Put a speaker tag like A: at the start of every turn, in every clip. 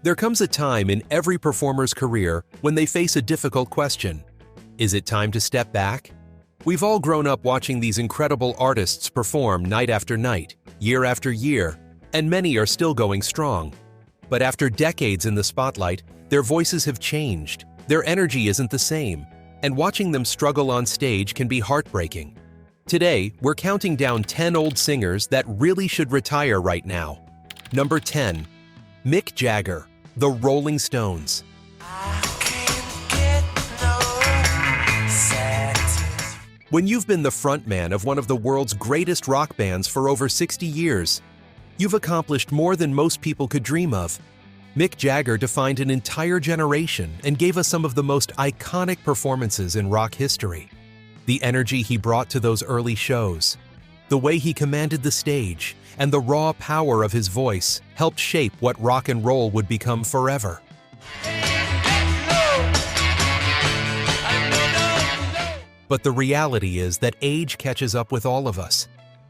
A: There comes a time in every performer's career when they face a difficult question. Is it time to step back? We've all grown up watching these incredible artists perform night after night, year after year, and many are still going strong. But after decades in the spotlight, their voices have changed, their energy isn't the same, and watching them struggle on stage can be heartbreaking. Today, we're counting down 10 old singers that really should retire right now. Number 10. Mick Jagger, The Rolling Stones. When you've been the frontman of one of the world's greatest rock bands for over 60 years, you've accomplished more than most people could dream of. Mick Jagger defined an entire generation and gave us some of the most iconic performances in rock history. The energy he brought to those early shows, the way he commanded the stage, and the raw power of his voice helped shape what rock and roll would become forever. But the reality is that age catches up with all of us.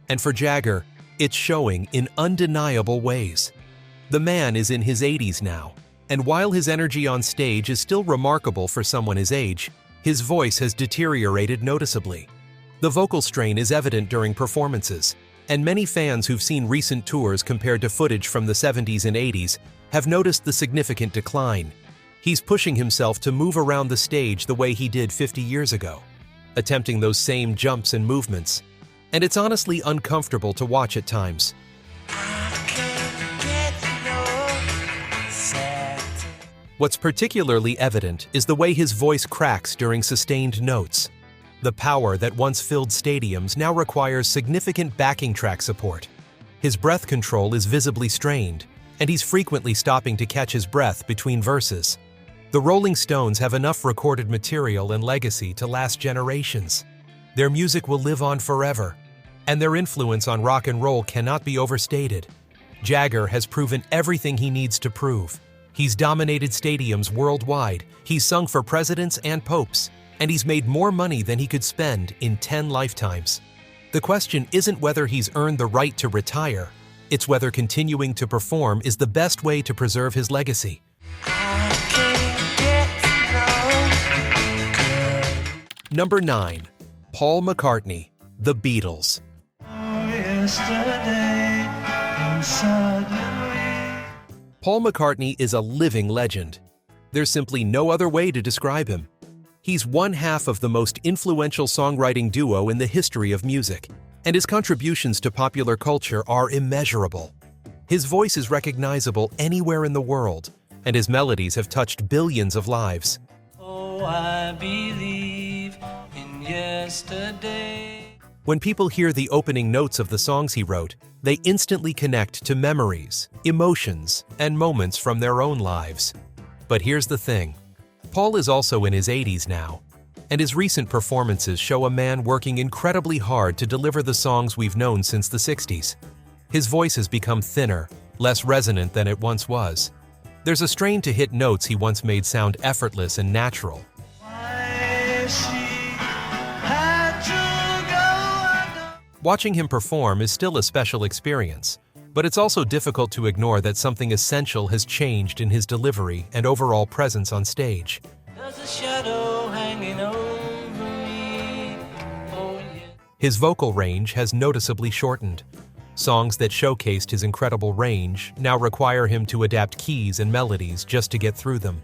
A: And for Jagger, it's showing in undeniable ways. The man is in his 80s now, and while his energy on stage is still remarkable for someone his age, his voice has deteriorated noticeably. The vocal strain is evident during performances, and many fans who've seen recent tours compared to footage from the 70s and 80s have noticed the significant decline. He's pushing himself to move around the stage the way he did 50 years ago, attempting those same jumps and movements, and it's honestly uncomfortable to watch at times. What's particularly evident is the way his voice cracks during sustained notes. The power that once filled stadiums now requires significant backing track support. His breath control is visibly strained, and he's frequently stopping to catch his breath between verses. The Rolling Stones have enough recorded material and legacy to last generations. Their music will live on forever, and their influence on rock and roll cannot be overstated. Jagger has proven everything he needs to prove. He's dominated stadiums worldwide, he's sung for presidents and popes, and he's made more money than he could spend in 10 lifetimes. The question isn't whether he's earned the right to retire, it's whether continuing to perform is the best way to preserve his legacy. Number 9. Paul McCartney, The Beatles. Paul McCartney is a living legend. There's simply no other way to describe him. He's one half of the most influential songwriting duo in the history of music, and his contributions to popular culture are immeasurable. His voice is recognizable anywhere in the world, and his melodies have touched billions of lives.
B: Oh, I believe in yesterday.
A: When people hear the opening notes of the songs he wrote, they instantly connect to memories, emotions, and moments from their own lives. But here's the thing. Paul is also in his 80s now, and his recent performances show a man working incredibly hard to deliver the songs we've known since the 60s. His voice has become thinner, less resonant than it once was. There's a strain to hit notes he once made sound effortless and natural. Watching him perform is still a special experience, but it's also difficult to ignore that something essential has changed in his delivery and overall presence on stage.
B: There's a shadow hanging over me. Oh, yeah.
A: His vocal range has noticeably shortened. Songs that showcased his incredible range now require him to adapt keys and melodies just to get through them.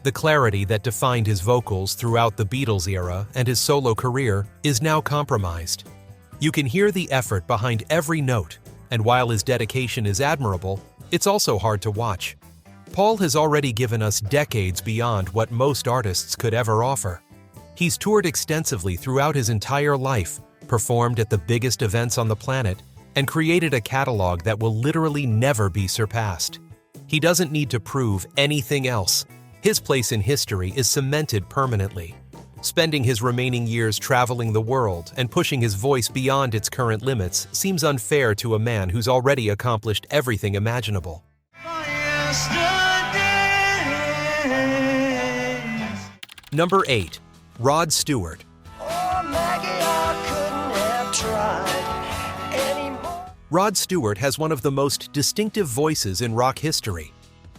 A: The clarity that defined his vocals throughout the Beatles era and his solo career is now compromised. You can hear the effort behind every note, and while his dedication is admirable, it's also hard to watch. Paul has already given us decades beyond what most artists could ever offer. He's toured extensively throughout his entire life, performed at the biggest events on the planet, and created a catalog that will literally never be surpassed. He doesn't need to prove anything else. His place in history is cemented permanently. Spending his remaining years traveling the world and pushing his voice beyond its current limits seems unfair to a man who's already accomplished everything imaginable. Number 8. Rod Stewart. Rod Stewart has one of the most distinctive voices in rock history.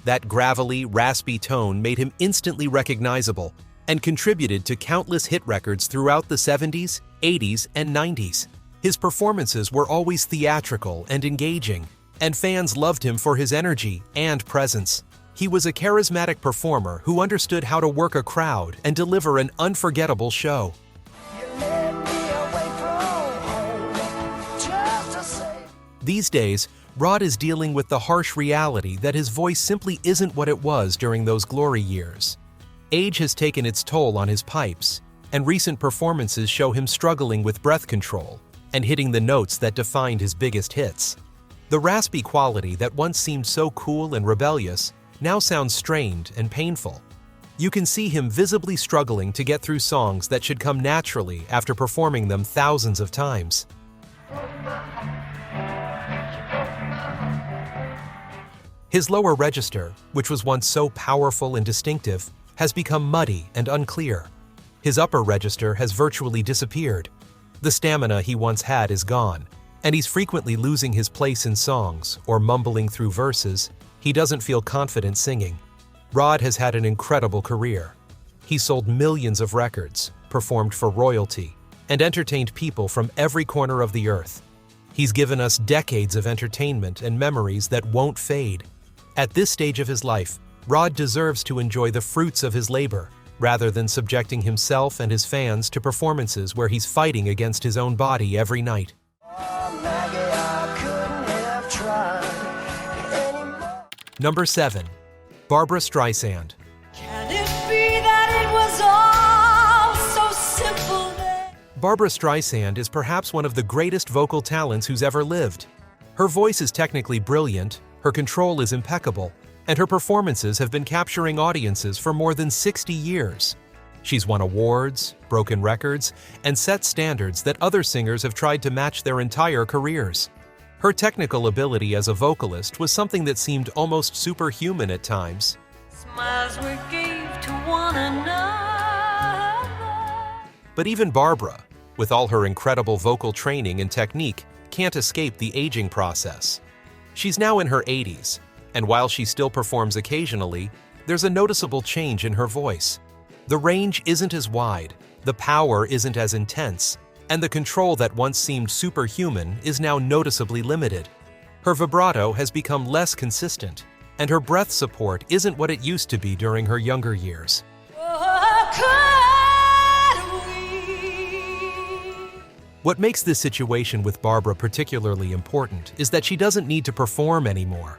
A: That gravelly, raspy tone made him instantly recognizable and contributed to countless hit records throughout the 70s, 80s, and 90s. His performances were always theatrical and engaging, and fans loved him for his energy and presence. He was a charismatic performer who understood how to work a crowd and deliver an unforgettable show. These days, Rod is dealing with the harsh reality that his voice simply isn't what it was during those glory years. Age has taken its toll on his pipes, and recent performances show him struggling with breath control and hitting the notes that defined his biggest hits. The raspy quality that once seemed so cool and rebellious now sounds strained and painful. You can see him visibly struggling to get through songs that should come naturally after performing them thousands of times. His lower register, which was once so powerful and distinctive, has become muddy and unclear. His upper register has virtually disappeared. The stamina he once had is gone, and he's frequently losing his place in songs or mumbling through verses he doesn't feel confident singing. Rod has had an incredible career. He sold millions of records, performed for royalty, and entertained people from every corner of the earth. He's given us decades of entertainment and memories that won't fade. At this stage of his life, Rod deserves to enjoy the fruits of his labor, rather than subjecting himself and his fans to performances where he's fighting against his own body every night. Number 7. Barbra Streisand.
C: Can it be that it was all so simple then?
A: Barbra Streisand is perhaps one of the greatest vocal talents who's ever lived. Her voice is technically brilliant, her control is impeccable, and her performances have been capturing audiences for more than 60 years. She's won awards, broken records, and set standards that other singers have tried to match their entire careers. Her technical ability as a vocalist was something that seemed almost superhuman at times.
C: Smiles we gave to one another.
A: But even Barbra, with all her incredible vocal training and technique, can't escape the aging process. She's now in her 80s, and while she still performs occasionally, there's a noticeable change in her voice. The range isn't as wide, the power isn't as intense, and the control that once seemed superhuman is now noticeably limited. Her vibrato has become less consistent, and her breath support isn't what it used to be during her younger years. What makes this situation with Barbra particularly important is that she doesn't need to perform anymore.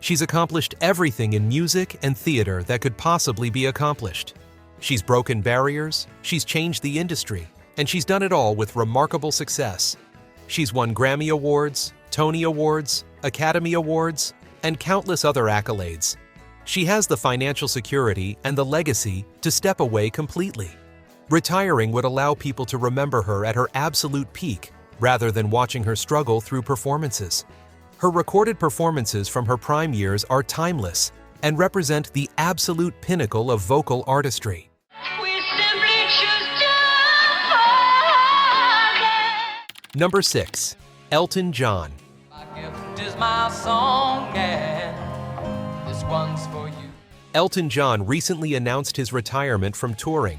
A: She's accomplished everything in music and theater that could possibly be accomplished. She's broken barriers, she's changed the industry, and she's done it all with remarkable success. She's won Grammy Awards, Tony Awards, Academy Awards, and countless other accolades. She has the financial security and the legacy to step away completely. Retiring would allow people to remember her at her absolute peak, rather than watching her struggle through performances. Her recorded performances from her prime years are timeless and represent the absolute pinnacle of vocal artistry. Number 6. Elton John.
B: My gift is my song, and this one's for you.
A: Elton John recently announced his retirement from touring,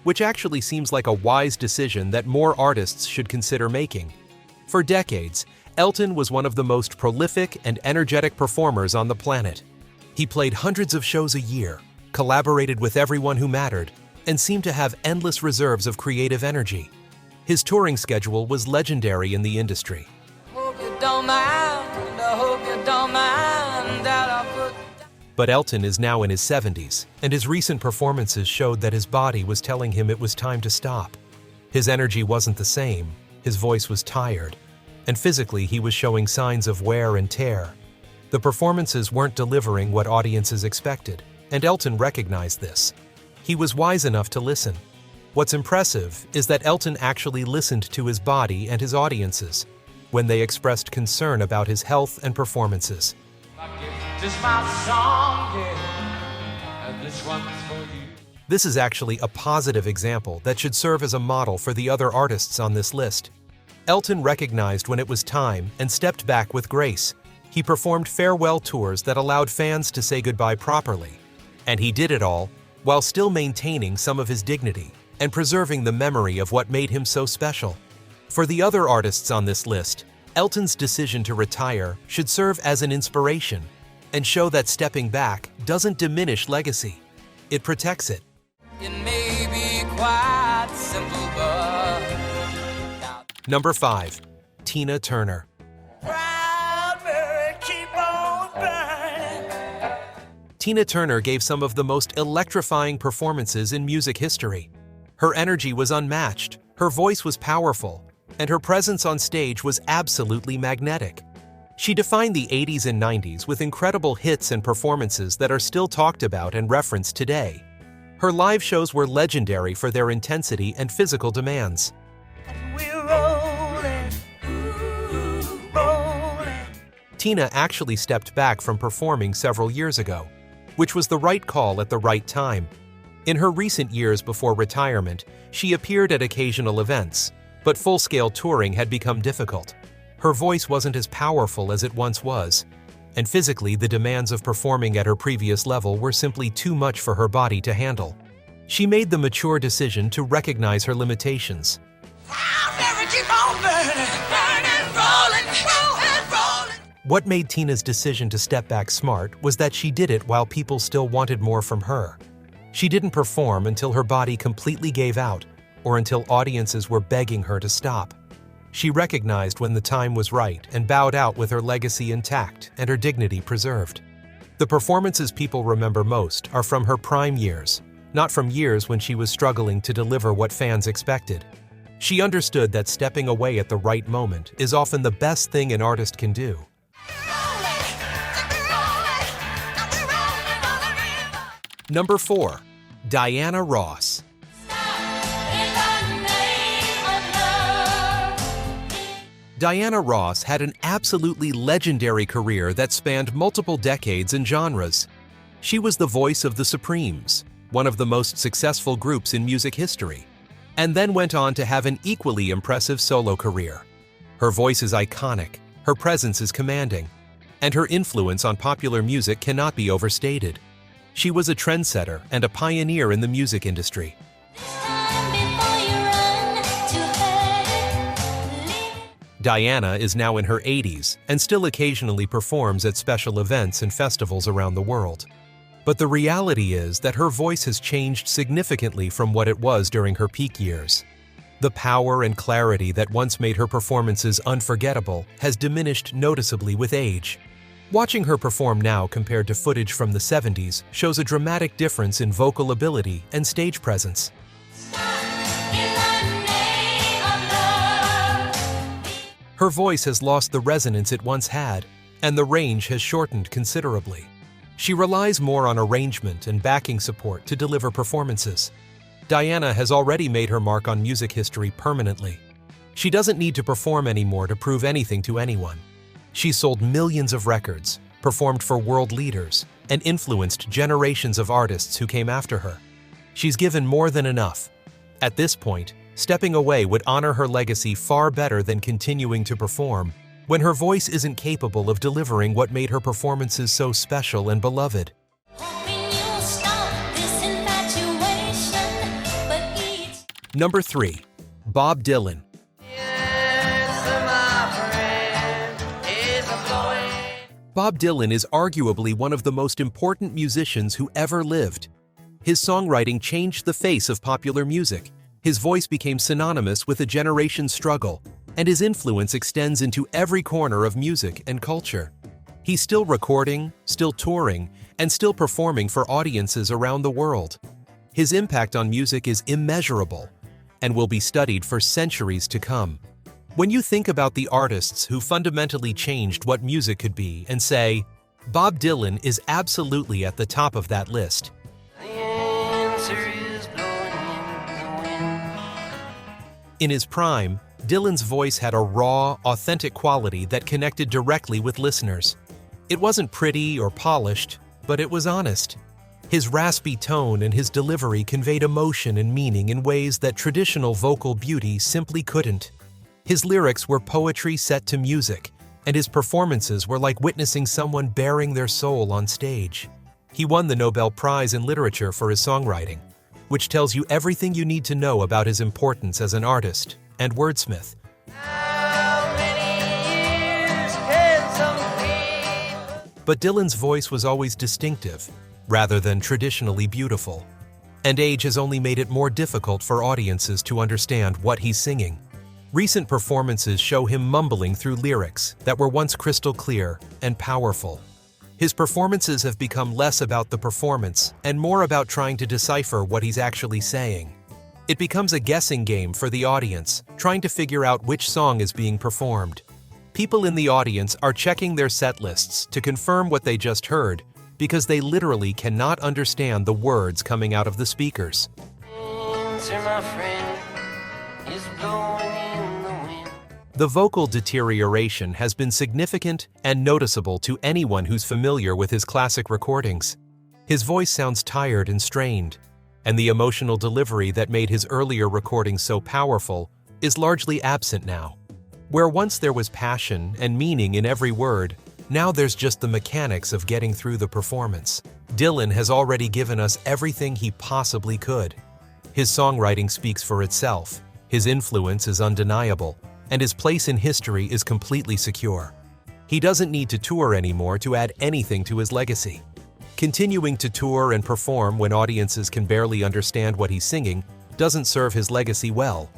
A: which actually seems like a wise decision that more artists should consider making. For decades, Elton was one of the most prolific and energetic performers on the planet. He played hundreds of shows a year, collaborated with everyone who mattered, and seemed to have endless reserves of creative energy. His touring schedule was legendary in the industry.
B: Hope you don't mind, I hope you don't mind that I put.
A: But Elton is now in his 70s, and his recent performances showed that his body was telling him it was time to stop. His energy wasn't the same, his voice was tired, and physically he was showing signs of wear and tear. The performances weren't delivering what audiences expected, and Elton recognized this. He was wise enough to listen. What's impressive is that Elton actually listened to his body and his audiences when they expressed concern about his health and performances.
B: My gift is my song, yeah, and this one's for you.
A: This is actually a positive example that should serve as a model for the other artists on this list. Elton recognized when it was time and stepped back with grace. He performed farewell tours that allowed fans to say goodbye properly. And he did it all while still maintaining some of his dignity and preserving the memory of what made him so special. For the other artists on this list, Elton's decision to retire should serve as an inspiration and show that stepping back doesn't diminish legacy. It protects it.
B: It may be quite simple, but
A: Number 5. Tina Turner.
C: Proud Mary, keep on burning.
A: Tina Turner gave some of the most electrifying performances in music history. Her energy was unmatched, her voice was powerful, and her presence on stage was absolutely magnetic. She defined the 80s and 90s with incredible hits and performances that are still talked about and referenced today. Her live shows were legendary for their intensity and physical demands.
C: We're rolling, rolling.
A: Tina actually stepped back from performing several years ago, which was the right call at the right time. In her recent years before retirement, she appeared at occasional events, but full-scale touring had become difficult. Her voice wasn't as powerful as it once was, and physically the demands of performing at her previous level were simply too much for her body to handle. She made the mature decision to recognize her limitations.
C: Proud Mary, keep on burning, burning, rolling, rolling, rolling.
A: What made Tina's decision to step back smart was that she did it while people still wanted more from her. She didn't perform until her body completely gave out, or until audiences were begging her to stop. She recognized when the time was right and bowed out with her legacy intact and her dignity preserved. The performances people remember most are from her prime years, not from years when she was struggling to deliver what fans expected. She understood that stepping away at the right moment is often the best thing an artist can do. Number 4. Diana Ross. Diana Ross had an absolutely legendary career that spanned multiple decades and genres. She was the voice of the Supremes, one of the most successful groups in music history, and then went on to have an equally impressive solo career. Her voice is iconic, her presence is commanding, and her influence on popular music cannot be overstated. She was a trendsetter and a pioneer in the music industry. Diana is now in her 80s and still occasionally performs at special events and festivals around the world. But the reality is that her voice has changed significantly from what it was during her peak years. The power and clarity that once made her performances unforgettable has diminished noticeably with age. Watching her perform now compared to footage from the 70s shows a dramatic difference in vocal ability and stage presence. Her voice has lost the resonance it once had, and the range has shortened considerably. She relies more on arrangement and backing support to deliver performances. Diana has already made her mark on music history permanently. She doesn't need to perform anymore to prove anything to anyone. She's sold millions of records, performed for world leaders, and influenced generations of artists who came after her. She's given more than enough. At this point, stepping away would honor her legacy far better than continuing to perform, when her voice isn't capable of delivering what made her performances so special and beloved. Number 3. Bob Dylan. Bob Dylan is arguably one of the most important musicians who ever lived. His songwriting changed the face of popular music. His voice became synonymous with a generation's struggle, and his influence extends into every corner of music and culture. He's still recording, still touring, and still performing for audiences around the world. His impact on music is immeasurable and will be studied for centuries to come. When you think about the artists who fundamentally changed what music could be and say, Bob Dylan is absolutely at the top of that list. In his prime, Dylan's voice had a raw, authentic quality that connected directly with listeners. It wasn't pretty or polished, but it was honest. His raspy tone and his delivery conveyed emotion and meaning in ways that traditional vocal beauty simply couldn't. His lyrics were poetry set to music, and his performances were like witnessing someone bearing their soul on stage. He won the Nobel Prize in Literature for his songwriting, which tells you everything you need to know about his importance as an artist and wordsmith. But Dylan's voice was always distinctive, rather than traditionally beautiful. And age has only made it more difficult for audiences to understand what he's singing. Recent performances show him mumbling through lyrics that were once crystal clear and powerful. His performances have become less about the performance and more about trying to decipher what he's actually saying. It becomes a guessing game for the audience, trying to figure out which song is being performed. People in the audience are checking their set lists to confirm what they just heard because they literally cannot understand the words coming out of the speakers. The vocal deterioration has been significant and noticeable to anyone who's familiar with his classic recordings. His voice sounds tired and strained, and the emotional delivery that made his earlier recordings so powerful is largely absent now. Where once there was passion and meaning in every word, now there's just the mechanics of getting through the performance. Dylan has already given us everything he possibly could. His songwriting speaks for itself, his influence is undeniable, and his place in history is completely secure. He doesn't need to tour anymore to add anything to his legacy. Continuing to tour and perform when audiences can barely understand what he's singing doesn't serve his legacy well.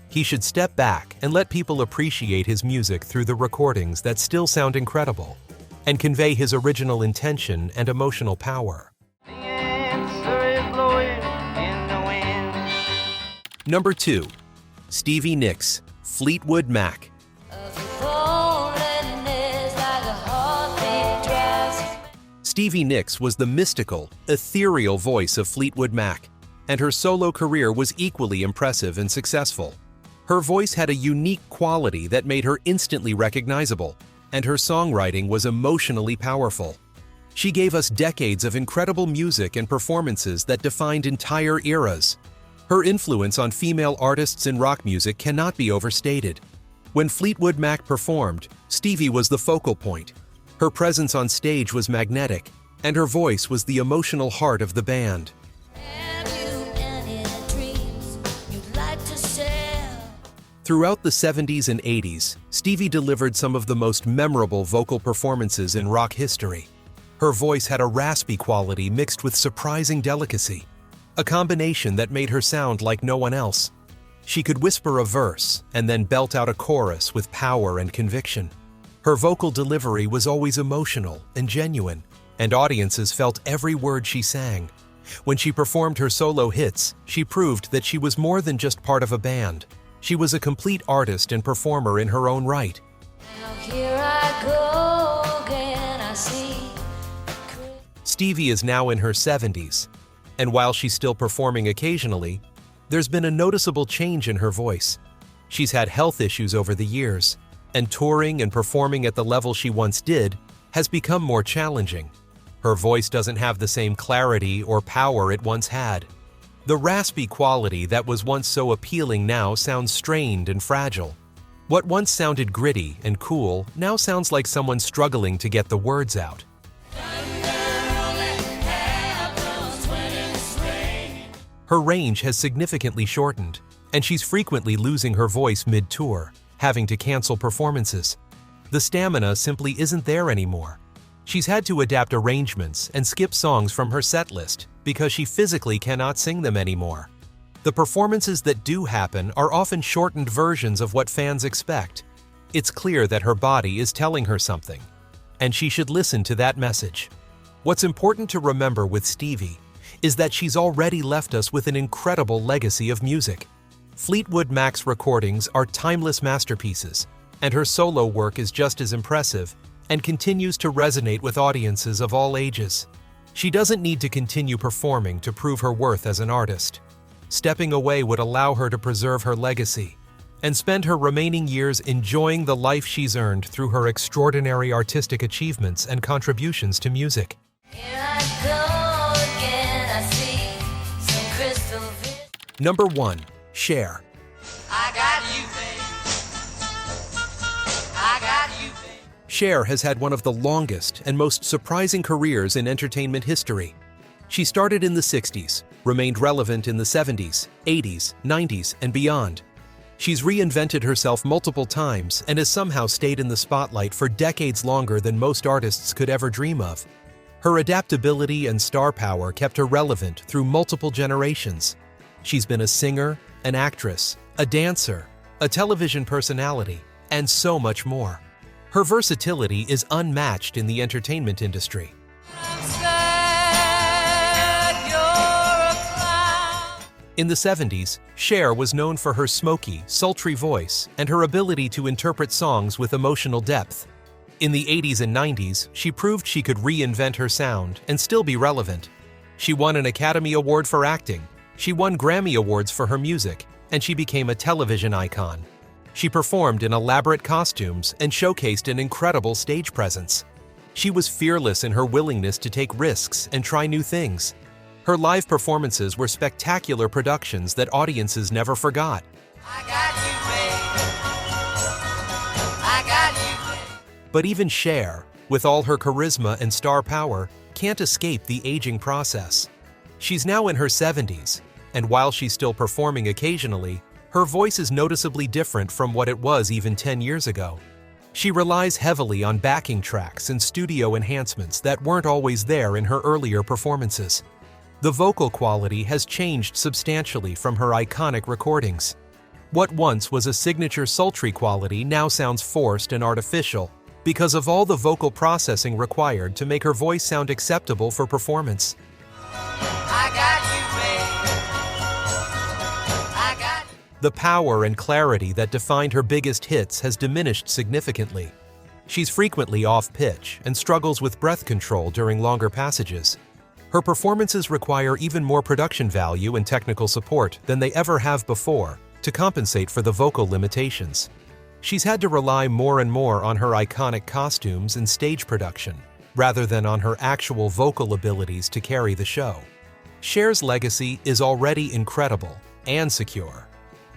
A: He should step back and let people appreciate his music through the recordings that still sound incredible, and convey his original intention and emotional power. Number 2. Stevie Nicks, Fleetwood Mac. Stevie Nicks was the mystical, ethereal voice of Fleetwood Mac, and her solo career was equally impressive and successful. Her voice had a unique quality that made her instantly recognizable, and her songwriting was emotionally powerful. She gave us decades of incredible music and performances that defined entire eras. Her influence on female artists in rock music cannot be overstated. When Fleetwood Mac performed, Stevie was the focal point. Her presence on stage was magnetic, and her voice was the emotional heart of the band. Throughout the 70s and 80s, Stevie delivered some of the most memorable vocal performances in rock history. Her voice had a raspy quality mixed with surprising delicacy, a combination that made her sound like no one else. She could whisper a verse and then belt out a chorus with power and conviction. Her vocal delivery was always emotional and genuine, and audiences felt every word she sang. When she performed her solo hits, she proved that she was more than just part of a band. She was a complete artist and performer in her own right.
C: Now here I go again, I see.
A: Stevie is now in her 70s, and while she's still performing occasionally, there's been a noticeable change in her voice. She's had health issues over the years, and touring and performing at the level she once did has become more challenging. Her voice doesn't have the same clarity or power it once had. The raspy quality that was once so appealing now sounds strained and fragile. What once sounded gritty and cool now sounds like someone struggling to get the words out. Her range has significantly shortened, and she's frequently losing her voice mid-tour, having to cancel performances. The stamina simply isn't there anymore. She's had to adapt arrangements and skip songs from her set list because she physically cannot sing them anymore. The performances that do happen are often shortened versions of what fans expect. It's clear that her body is telling her something, and she should listen to that message. What's important to remember with Stevie is that she's already left us with an incredible legacy of music. Fleetwood Mac's recordings are timeless masterpieces, and her solo work is just as impressive and continues to resonate with audiences of all ages. She doesn't need to continue performing to prove her worth as an artist. Stepping away would allow her to preserve her legacy and spend her remaining years enjoying the life she's earned through her extraordinary artistic achievements and contributions to music.
C: Here I go again, I see some crystal vision.
A: Number 1. Cher.
B: I got you, babe. I got you, babe.
A: Cher has had one of the longest and most surprising careers in entertainment history. She started in the 60s, remained relevant in the 70s, 80s, 90s, and beyond. She's reinvented herself multiple times and has somehow stayed in the spotlight for decades longer than most artists could ever dream of. Her adaptability and star power kept her relevant through multiple generations. She's been a singer, an actress, a dancer, a television personality, and so much more. Her versatility is unmatched in the entertainment industry. In the 70s, Cher was known for her smoky, sultry voice and her ability to interpret songs with emotional depth. In the 80s and 90s, she proved she could reinvent her sound and still be relevant. She won an Academy Award for acting, she won Grammy Awards for her music, and she became a television icon. She performed in elaborate costumes and showcased an incredible stage presence. She was fearless in her willingness to take risks and try new things. Her live performances were spectacular productions that audiences never forgot.
C: I got you, babe. I got you, babe.
A: But even Cher, with all her charisma and star power, can't escape the aging process. She's now in her 70s, and while she's still performing occasionally, her voice is noticeably different from what it was even 10 years ago. She relies heavily on backing tracks and studio enhancements that weren't always there in her earlier performances. The vocal quality has changed substantially from her iconic recordings. What once was a signature sultry quality now sounds forced and artificial because of all the vocal processing required to make her voice sound acceptable for performance.
C: I got you, babe. I got you.
A: The power and clarity that defined her biggest hits has diminished significantly. She's frequently off-pitch and struggles with breath control during longer passages. Her performances require even more production value and technical support than they ever have before to compensate for the vocal limitations. She's had to rely more and more on her iconic costumes and stage production, rather than on her actual vocal abilities to carry the show. Cher's legacy is already incredible and secure.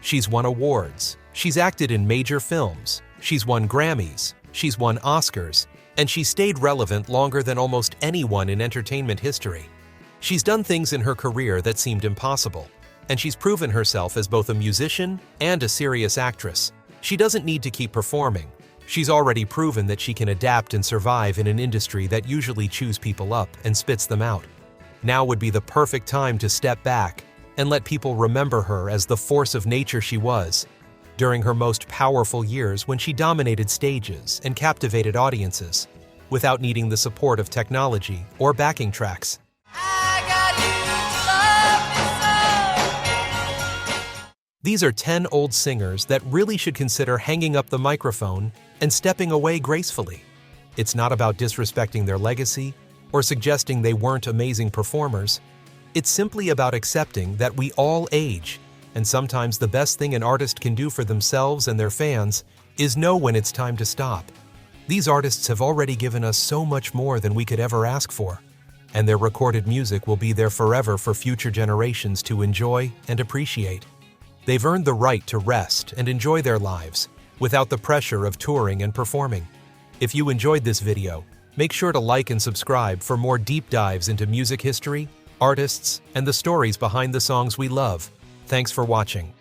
A: She's won awards, she's acted in major films, she's won Grammys, she's won Oscars, and she's stayed relevant longer than almost anyone in entertainment history. She's done things in her career that seemed impossible, and she's proven herself as both a musician and a serious actress. She doesn't need to keep performing. She's already proven that she can adapt and survive in an industry that usually chews people up and spits them out. Now would be the perfect time to step back and let people remember her as the force of nature she was during her most powerful years when she dominated stages and captivated audiences without needing the support of technology or backing tracks.
C: I got you, love me so.
A: These are 10 old singers that really should consider hanging up the microphone and stepping away gracefully. It's not about disrespecting their legacy or suggesting they weren't amazing performers. It's simply about accepting that we all age, and sometimes the best thing an artist can do for themselves and their fans is know when it's time to stop. These artists have already given us so much more than we could ever ask for, and their recorded music will be there forever for future generations to enjoy and appreciate. They've earned the right to rest and enjoy their lives without the pressure of touring and performing. If you enjoyed this video, make sure to like and subscribe for more deep dives into music history, artists, and the stories behind the songs we love. Thanks for watching.